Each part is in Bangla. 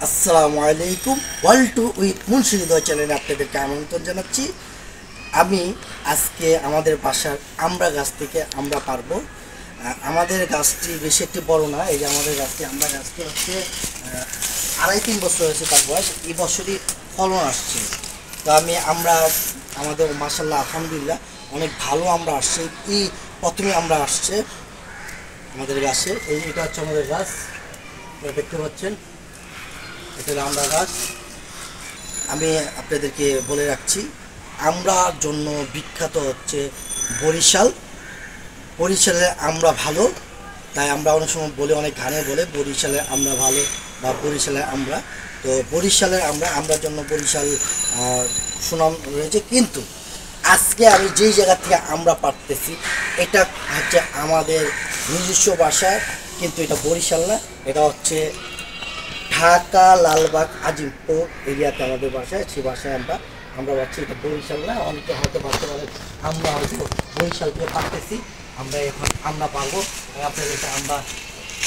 আসসালামু আলাইকুম। ওয়ার্ল্ড টু উইথ মুন্সিদয় চ্যানেলে আপনাদেরকে আমন্ত্রণ জানাচ্ছি। আমি আজকে আমাদের বাসার আমড়া গাছ থেকে আমরা পারবো। আমাদের গাছটি বেশি একটি বড় না। এই যে আমাদের গাছটি আমড়া গাছটি হচ্ছে 2.5-3 বছর হয়েছে তার বয়স। এই বছরই ফলন আসছে। তো আমরা আমাদের মাশাআল্লাহ আলহামদুলিল্লাহ অনেক ভালো আমরা আসছে। এই প্রথমে আমরা আসছে আমাদের গাছে। এটা হচ্ছে আমাদের গাছ, দেখতে পাচ্ছেন, এটা হলো আমড়া গাছ। আমি আপনাদেরকে বলে রাখছি, আমড়ার জন্য বিখ্যাত হচ্ছে বরিশাল। বরিশালে আমরা ভালো, তাই আমরা অনেক সময় বলে, অনেক গানে বলে বরিশালে আমরা ভালো বা বরিশালে আমরা। তো বরিশালের আমরার জন্য বরিশাল সুনাম রয়েছে। কিন্তু আজকে আমি যেই জায়গা থেকে আমরা পারতেছি, এটা হচ্ছে আমাদের নিজস্ব বাসা, কিন্তু এটা বরিশাল না, এটা হচ্ছে ঢাকা লালবাগ আজিমপুর এরিয়াতে আমাদের বাসায়। সেই বাসায় আমরা পাচ্ছি, এটা বরিশাল না। অনেকে হয়তো ভাবতে পারে আমরা হয়তো বরিশাল থেকে পারতেছি, আমরা এখন আমরা পারবো। আপনাদেরকে আমরা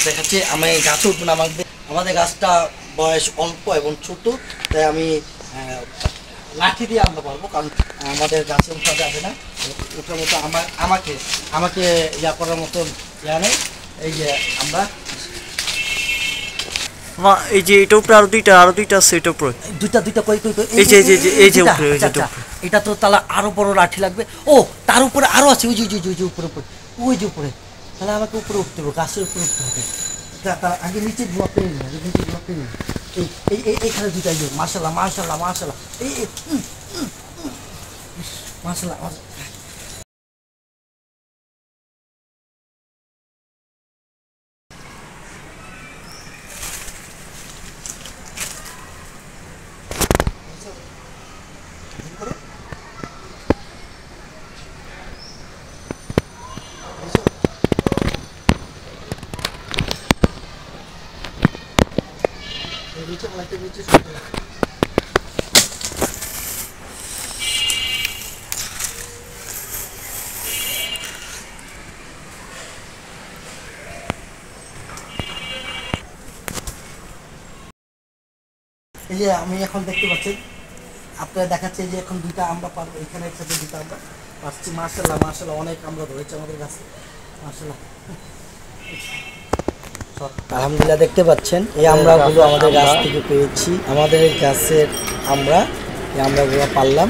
দেখাচ্ছি। আমি এই গাছে উঠবো না, আমাদের গাছটা বয়স অল্প এবং ছোট, তাই আমি লাঠি দিয়ে আমরা পারবো, কারণ আমাদের গাছে উঠা যাবে না। ওঠার মতো আমাকে ইয়া করার মতন ইয়া নেই। এই যে আমরা এই যে এটা উপরে আরো দুইটা আছে, এটা উপরে দুইটা কই এই যে উপরে, এটা তো তাহলে আরো বড় লাঠি লাগবে। ও, তার উপরে আরো আছে, ওই যে উপরে ওই যে উপরে। তাহলে আমাকে উপরে উঠতে হবে, গাছের উপরে উঠতে হবে। তার আগে নিচে ব্লক নিই, এইখানে দুইটা। মাশাআল্লাহ মাশাআল্লাহ মাশাআল্লাহ, মাশাআল্লাহ। এই যে আমি এখন দেখতে পাচ্ছি, আপনারা দেখাচ্ছে যে এখন দুইটা আমরা পারবো, এখানে একসাথে দুইটা আমরা পাচ্ছি। মাশাআল্লাহ মাশাআল্লাহ, অনেক আমরা ধরেছি আমাদের কাছে, মাশাআল্লাহ আলহামদুলিল্লাহ। দেখতে পাচ্ছেন এই আমড়াগুলো আমাদের গাছ থেকে পেয়েছি, আমাদের গাছের আমড়াগুলো পারলাম।